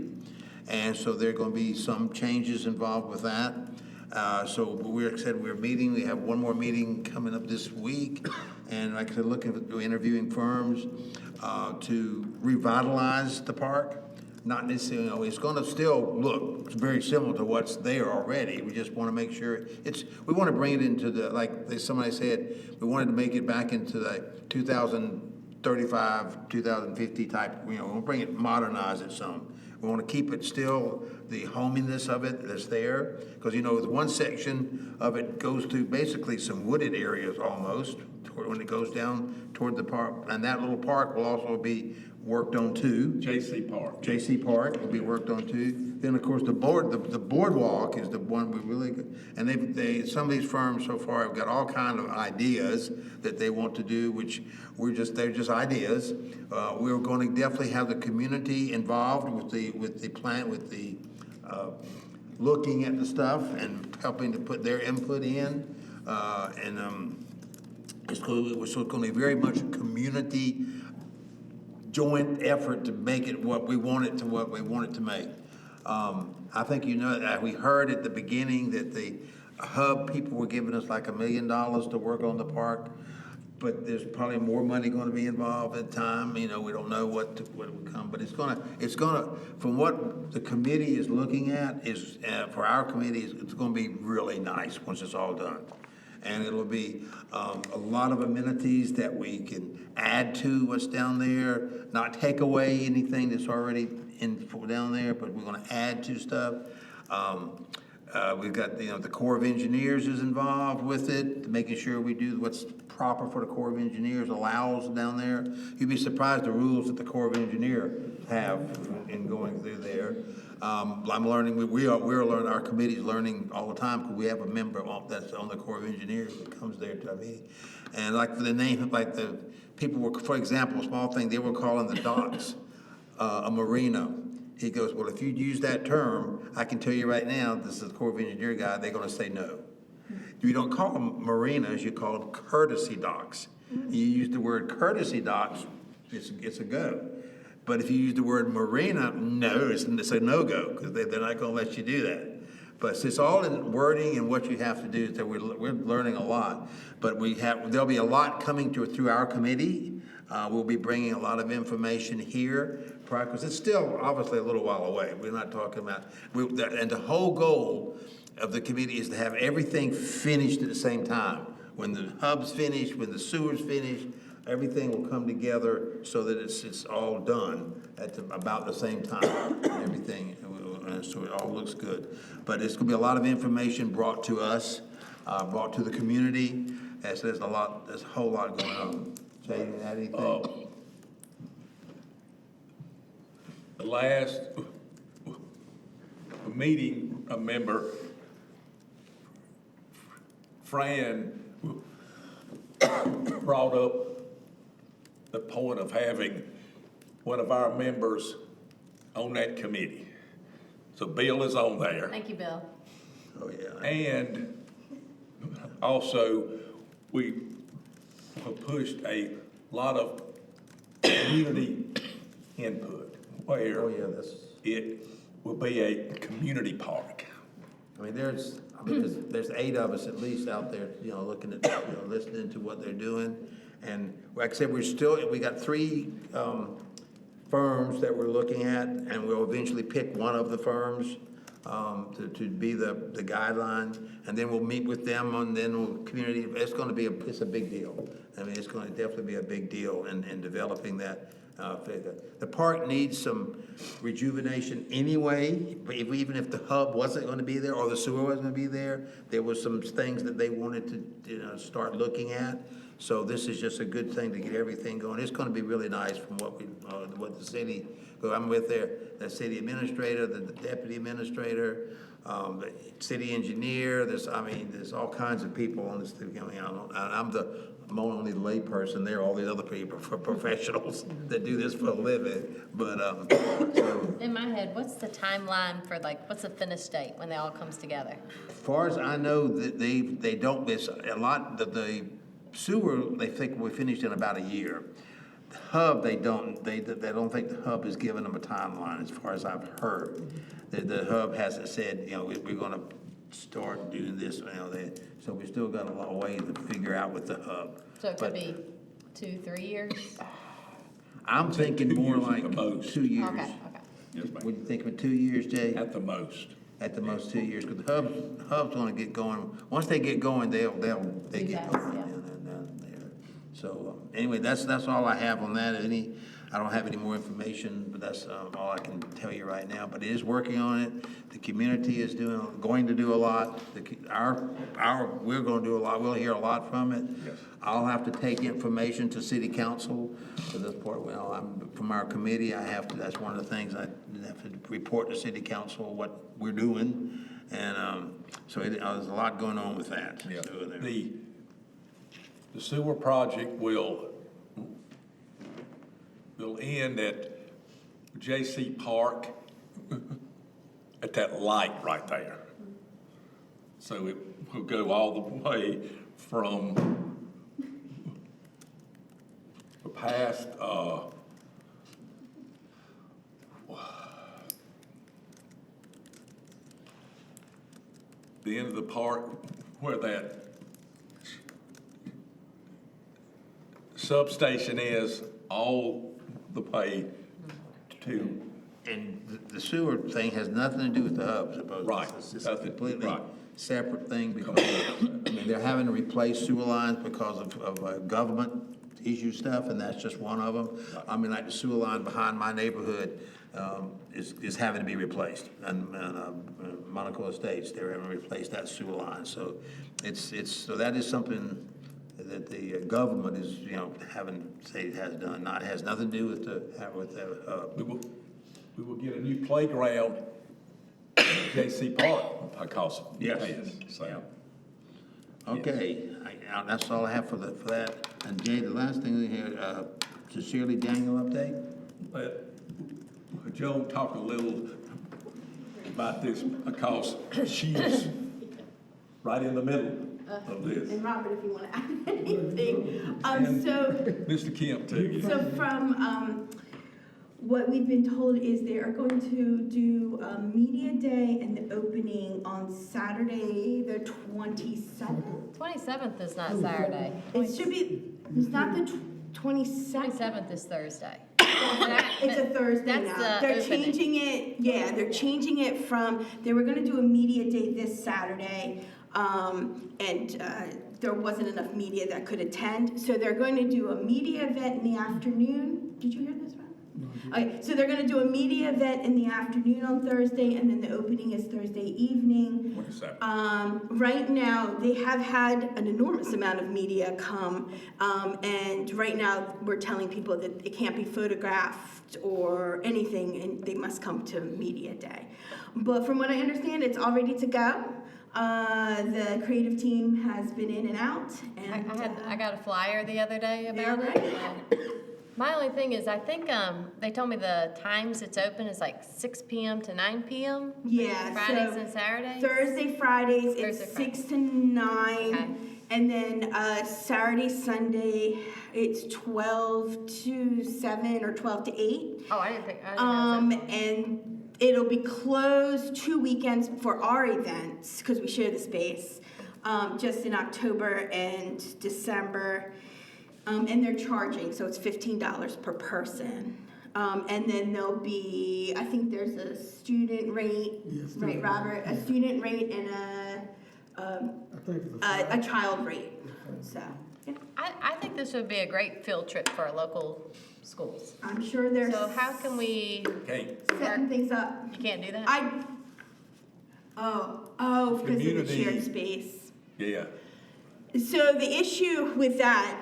and so there are gonna be some changes involved with that. So we're meeting, we have one more meeting coming up this week, and like I said, looking at interviewing firms to revitalize the park. Not necessarily, it's gonna still look very similar to what's there already. We just wanna make sure we wanna bring it into the, like somebody said, we wanted to make it back into the 2035, 2050 type, we'll bring it, modernize it some. We wanna keep it still, the hominess of it that's there, because the one section of it goes through basically some wooded areas almost, when it goes down toward the park, and that little park will also be worked on too. J.C. Park. J.C. Park will be worked on too. Then, of course, the boardwalk is the one we really, and some of these firms so far have got all kind of ideas that they want to do, which they're just ideas. We're going to definitely have the community involved with the plan, with the looking at the stuff and helping to put their input in, it's going to be very much a community joint effort to make it what we want it to make. I think that we heard at the beginning that the hub people were giving us like $1 million to work on the park, but there's probably more money going to be involved at time. We don't know what will come, but it's gonna from what the committee is looking at is for our committee, it's going to be really nice once it's all done. And it'll be a lot of amenities that we can add to what's down there, not take away anything that's already down there, but we're gonna add to stuff. We've got, the Corps of Engineers is involved with it, making sure we do what's proper for the Corps of Engineers allows down there. You'd be surprised the rules that the Corps of Engineers have in going through there. I'm learning, we're learning, our committee's learning all the time, because we have a member that's on the Corps of Engineers that comes there to our meeting. And like the name, like the people were, for example, a small thing, they were calling the docks a marina. He goes, well, if you use that term, I can tell you right now, this is the Corps of Engineer guy, they're gonna say no. You don't call them marinas, you call them courtesy docks. You use the word courtesy docks, it's a go. But if you use the word marina, no, it's a no-go, because they're not gonna let you do that. But it's all in wording and what you have to do, so we're learning a lot. But there'll be a lot coming through our committee. We'll be bringing a lot of information here, because it's still obviously a little while away. We're not talking about, and the whole goal of the committee is to have everything finished at the same time. When the hub's finished, when the sewer's finished, everything will come together so that it's all done at about the same time, and everything, and so it all looks good. But it's gonna be a lot of information brought to us, brought to the community, as there's a whole lot going on. Jay, you add anything? The last meeting, a member, Fran, brought up the point of having one of our members on that committee. So Bill is on there. Thank you, Bill. Oh, yeah. And also, we pushed a lot of community input where Oh, yeah, that's. it will be a community park. There's 8 of us at least out there, looking at, listening to what they're doing. And like I said, we got 3 firms that we're looking at, and we'll eventually pick one of the firms to be the guideline, and then we'll meet with them, and then we'll community, it's gonna be it's a big deal. I mean, it's gonna definitely be a big deal in developing that. The park needs some rejuvenation anyway, but even if the hub wasn't gonna be there, or the sewer wasn't gonna be there, there was some things that they wanted to, start looking at. So this is just a good thing to get everything going. It's gonna be really nice from what the city, who I'm with there, the city administrator, the deputy administrator, the city engineer, there's all kinds of people on this thing coming out. And I'm only the lay person there, all these other people are professionals that do this for a living, but, so. In my head, what's the timeline for what's the finished date when they all comes together? As far as I know, that they don't, there's a lot, the sewer, they think we finished in about a year. The hub, they don't think the hub has given them a timeline, as far as I've heard. The hub hasn't said, we're gonna start doing this, so we still got a long way to figure out with the hub. So it could be 2-3 years? I'm thinking 2 more years at like the most. 2 years. Okay. Yes, ma'am. Would you think of 2 years, Jay? At the most. At the most 2 years, because the hub's gonna get going. Once they get going, they get Yes, going. yeah. And there. So anyway, that's all I have on that. I don't have any more information, but that's all I can tell you right now. But it is working on it. The community is going to do a lot. We're going to do a lot. We'll hear a lot from it. Yes. I'll have to take information to city council for this part. From our committee, that's one of the things I have to report to city council what we're doing. And so there's a lot going on with that. Yeah. So The sewer project will end at J.C. Park at that light right there. So it will go all the way from past, the end of the park where that substation is, all the way to. And the sewer thing has nothing to do with the hub, supposedly. Right. It's just a completely Right. separate thing because, they're having to replace sewer lines because of government issue stuff, and that's just one of them. Like the sewer line behind my neighborhood is having to be replaced. And Monaco Estates, they're having to replace that sewer line. So so that is something that the government is, has done. It has nothing to do with the We will get a new playground at J.C. Park because of this. So, Okay, that's all I have for that. And Jay, the last thing we hear, Shirley Daniel update? but Joan talked a little about this because she's right in the middle of this. And Robert, if you want to add anything. And So Mr. Kemp too. So from what we've been told is they are going to do a media day and the opening on Saturday, the 27th. 27th is not Saturday. It should be, it's not the 22nd. 27th is Thursday. It's a Thursday That's now. the They're opening. changing it, they're changing it from, they were gonna do a media day this Saturday, and there wasn't enough media that could attend, so they're going to do a media event in the afternoon. Did you hear this, Ron? Okay, so they're gonna do a media event in the afternoon on Thursday, and then the opening is Thursday evening. Right now, they have had an enormous amount of media come, and right now, we're telling people that it can't be photographed or anything, and they must come to media day. But from what I understand, it's all ready to go. The creative team has been in and out, and I got a flyer the other day about Yeah, it. My only thing is, I think they told me the times it's open is 6 p.m. to 9 p.m. Yeah, Fridays so and Saturdays. Thursday, Fridays, it's Thursday, 6 to 9. Okay. And then Saturday, Sunday, it's 12 to 7 or 12 to 8. Oh, I didn't know that. And it'll be closed 2 weekends for our events, because we share the space, just in October and December. And they're charging, so it's $15 per person. And then there'll be, I think there's a student rate, right, Robert? A student rate and a child rate, so, yeah. I think this would be a great field trip for our local schools. I'm sure there's So how can we, Okay, setting things up. you can't do that? Because of the Community. shared space. yeah. So the issue with that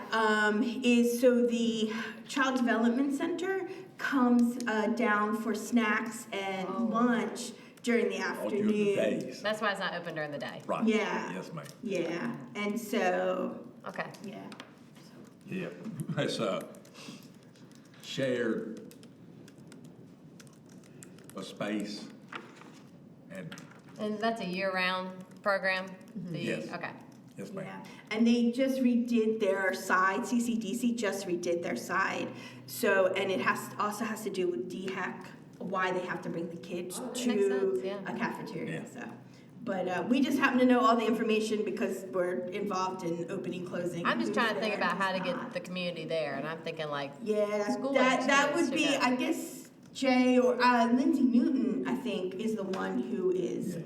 is, so the Child Development Center comes down for snacks and lunch during the All during the afternoon. days. That's why it's not open during the day. Right. Yeah. Yes, ma'am. Yeah, and so, Okay. yeah. Yeah. It's shared a space and, And that's a year-round program? Yes. Okay. yes, ma'am. Yeah, and they just redid their side, CCDC just redid their side. So, and it also has to do with DHEC, why they have to bring the kids Makes sense, to yeah. a cafeteria, Yeah. so. But we just happen to know all the information because we're involved in opening, closing. I'm just trying to who's think there, about how to who's get not. the community there, and I'm thinking like, Yeah, school that age would kids be, should go. I guess, Jay or Lindsay Newton, I think, is the one who is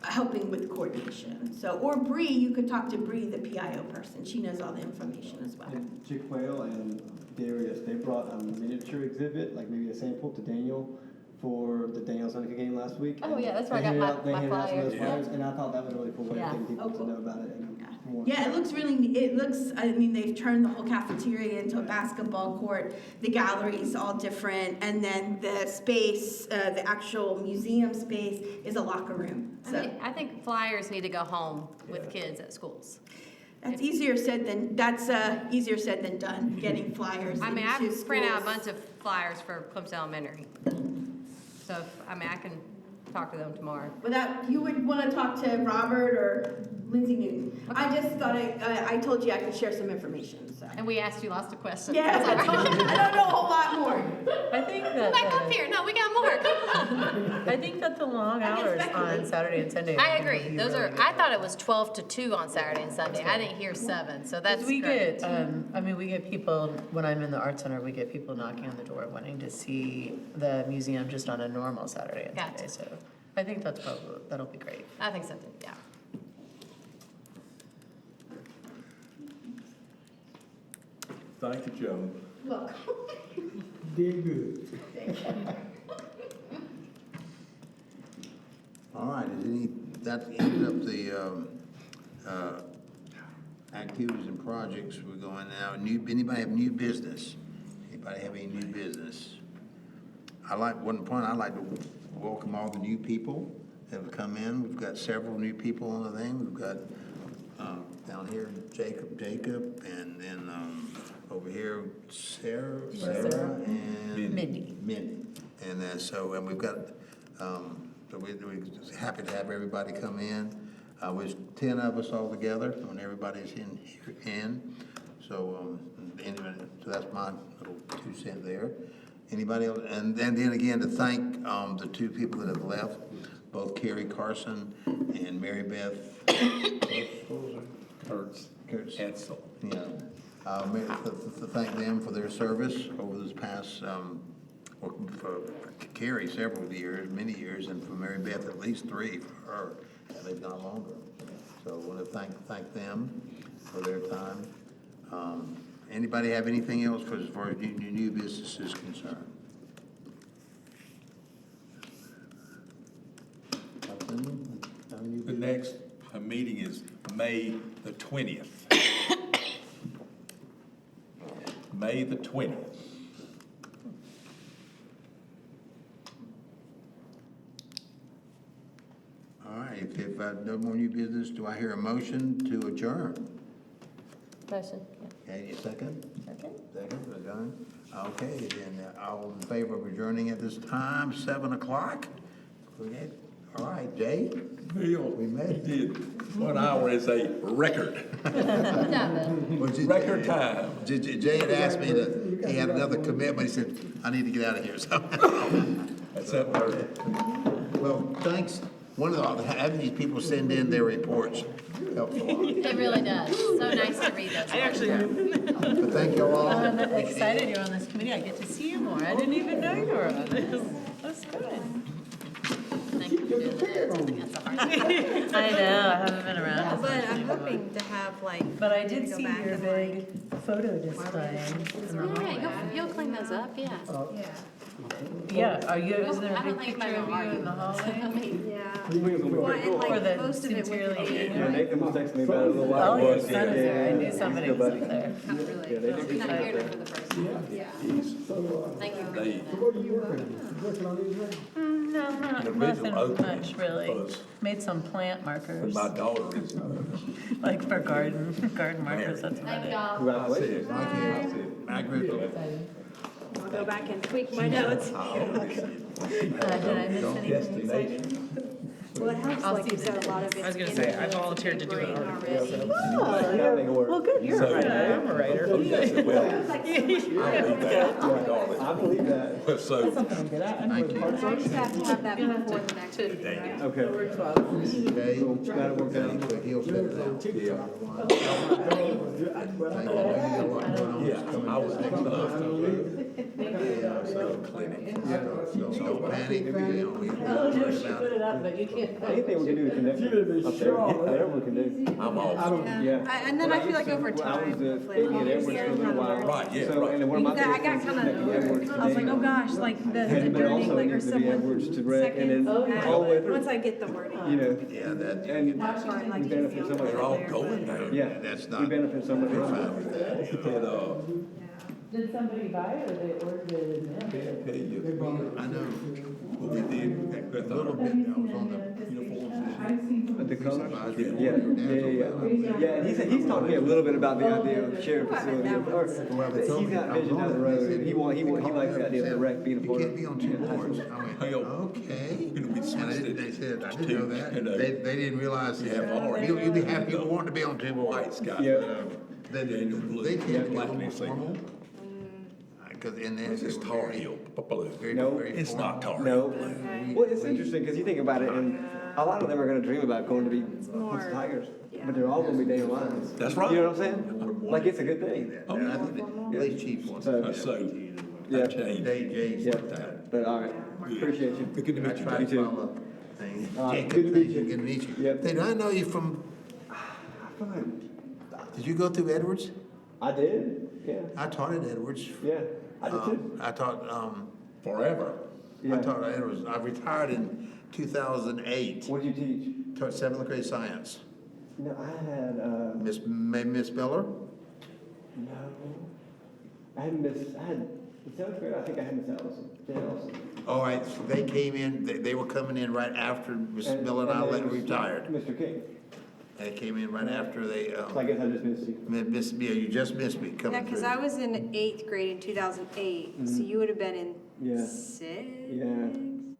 helping with coordination. So, or Bree, you could talk to Bree, the PIO person. She knows all the information as well. And Chick Whale and Darius, they brought a miniature exhibit, like maybe a sample to Daniel for the Daniel Seneca game last week. Oh, And yeah, that's where I they got handed out- my They handed out some of those flyer. flyers, and I thought that was a really cool way Yeah. of getting people Oh, to cool. know about it and more. Yeah, it looks really neat. It looks, I mean, they've turned the whole cafeteria into a basketball court. The gallery's all different. And then the space, the actual museum space is a locker room. So I think flyers need to go home with kids at schools. that's easier said than done, getting flyers I mean, into I print out a schools. bunch of flyers for Clemson Elementary. So, I can talk to them tomorrow. Without, you would want to talk to Robert or Lindsay Newton. I just thought I told you I could share some information, so. And we asked you lots of questions. Yes, I That's all right. don't know a whole lot more. I think Come back up that, here. No, we got more. I think that the long I can hours speculate. on Saturday and Sunday. I think would agree. be Those really are, good. I thought it was 12 to 2 on Saturday and Sunday. I didn't hear 7, so that's We great. get, we get people, when I'm in the art center, we get people knocking on the door wanting to see the museum just on a normal Saturday and Gotcha. Sunday, so I think that'll be great. I think so too, yeah. Thank you, Joe. Look. Did good. All right, that ends up the activities and projects. We're going now. Anybody have new business? Anybody have any new business? I'd like to welcome all the new people that have come in. We've got several new people on the thing. We've got down here Jacob, and then over here Sarah, and Mindy. And so, and we've got, so we're happy to have everybody come in. There's 10 of us all together, when everybody's in. So, anyway, so that's my little 2 cents there. Anybody else? And then again, to thank the 2 people that have left, both Carrie Carson and Mary Beth Kurtz. Edsel. Yeah, to thank them for their service over this past, for Carrie several years, many years, and for Mary Beth at least 3 for her, and they've gone longer. So I want to thank them for their time. Anybody have anything else as far as new business is concerned? The next meeting is May the 20th. May the 20th. All right, if no more new business, do I hear a motion to adjourn? Motion. Okay, a second? Second. Second, adjourn. Okay, then all in favor of adjourning at this time, 7 o'clock? Okay. All right, Jay? Bill, We made it. did 1 hour is a record. Good job, Bill. Well, Record time. Jay had asked me he had another commitment, he said, I need to get out of here, so. That's 7:30. Well, thanks having these people send in their reports helps a lot. It really does. So nice to read those. I actually But thank you all. I'm excited you're on this committee. I get to see you more. I didn't even know you were on this. That's good. Thank you for doing the minutes. I think that's the hard part. I know, I haven't been around. as But much I'm anymore. hoping to have like. But I to did go see back your and, big like, photo display in the hallway. Yeah, you'll clean those up, yeah. Yeah, are you, is there I a don't big think picture I'm of gonna you in the hallway? Yeah. This week's gonna be Well, pretty and cool. For like the most of it would sincerely be. Yeah, Nathan was texting me about it a little while Oh, ago. your son was there. I knew somebody was up there. Yeah, Nathan did Not that. here for the first time. Yeah. Thank you for They, doing that. No, the not, original nothing opening much really. was Made some plant when markers, my daughter is, like for garden markers, that's about Thank it. y'all. Congratulations. My group. I'll go back and tweak my notes. Did I miss anything exciting? Well, it helps, like you said, a lot of it's. I was gonna in say, the I volunteered to do an brain article, already. Now make it work. Well, good, you're a writer. I'm a writer. oh, yes, well, I believe that regardless. I believe that. But so, Something I'm good at. I'm good at I just have to have that before the next meeting, right? Okay. Okay. Cool. Got it worked out. So he'll fit it out. Thank you. yeah, I was next up. No panic, you know, we don't Oh, no, worry she about put it. it up, but you can't. Anything we can do to connect up there, whatever we can do. I'm off. Yeah. And then I feel like over I time, was hopefully, thinking I'll Edwards be for a little while. Right, yeah, So, right. and then one of my I favorite got things is kind making Edwards of, I was like, oh today. gosh, like the And but wording, also like, or needs to be someone Edwards to rec, and second. then all the way through. Once I get the wording. You know, Yeah, that, and That part, like, we you benefit feel so much. They're all there, going but- there. Yeah, that's we not. benefit so much We're from fine it. with that. And, Did somebody buy it or they ordered it in mail? can't tell you, I know. what we did, a little bit, I was on the uniforms. But the colors, Supervisory yeah, board, yeah. And he's talked to me a little bit about the idea of sharing facility, or, he's told me got I was vision on down the it. road, They said, and he likes the idea of the rec being a You part of. can't be on two boards. I went, Hey, yo. okay. You know, we And switched it they said, I to didn't know two, that. and, They didn't realize Yeah, that. already. You'll be happy, you want to be on two White boards. Scott. Yeah. They Daniel Blue. tend to be a Black little more and formal. Cause in there. This is they were Tar very- Heel, blue. very- No. very It's formal. not Tar No. Heel. Well, it's interesting, because you think about it, and a lot of them are gonna dream about going to be Clemson Tigers, but they're all gonna be Daniel Lions. That's right. You know what I'm saying? Like, it's a good thing. And I think the police chief wants So, to. So, Yeah. that changed. yeah, but all right, appreciate you. Good to meet I you. try You to too. follow things. Good to Jacob, meet you. good to meet you. Yep. Did I know you from, did you go through Edwards? I did, yeah, I taught at Edwards. yeah, I did too. I taught, Forever. I Yeah. taught at Edwards. I retired in 2008. What did you teach? Taught seventh grade science. No, I had, Miss Miller? no, I had in seventh grade, I think I had Miss Allison, Jan Allison. All right, so they came in, they were coming in right after Miss Miller and I then retired. Mr. King, They came in right after they, so I guess I just missed you. Miss, yeah, you just missed me Yeah, coming because through. I was in 8th grade in 2008, so you would have been in Yeah. 6th? Yeah.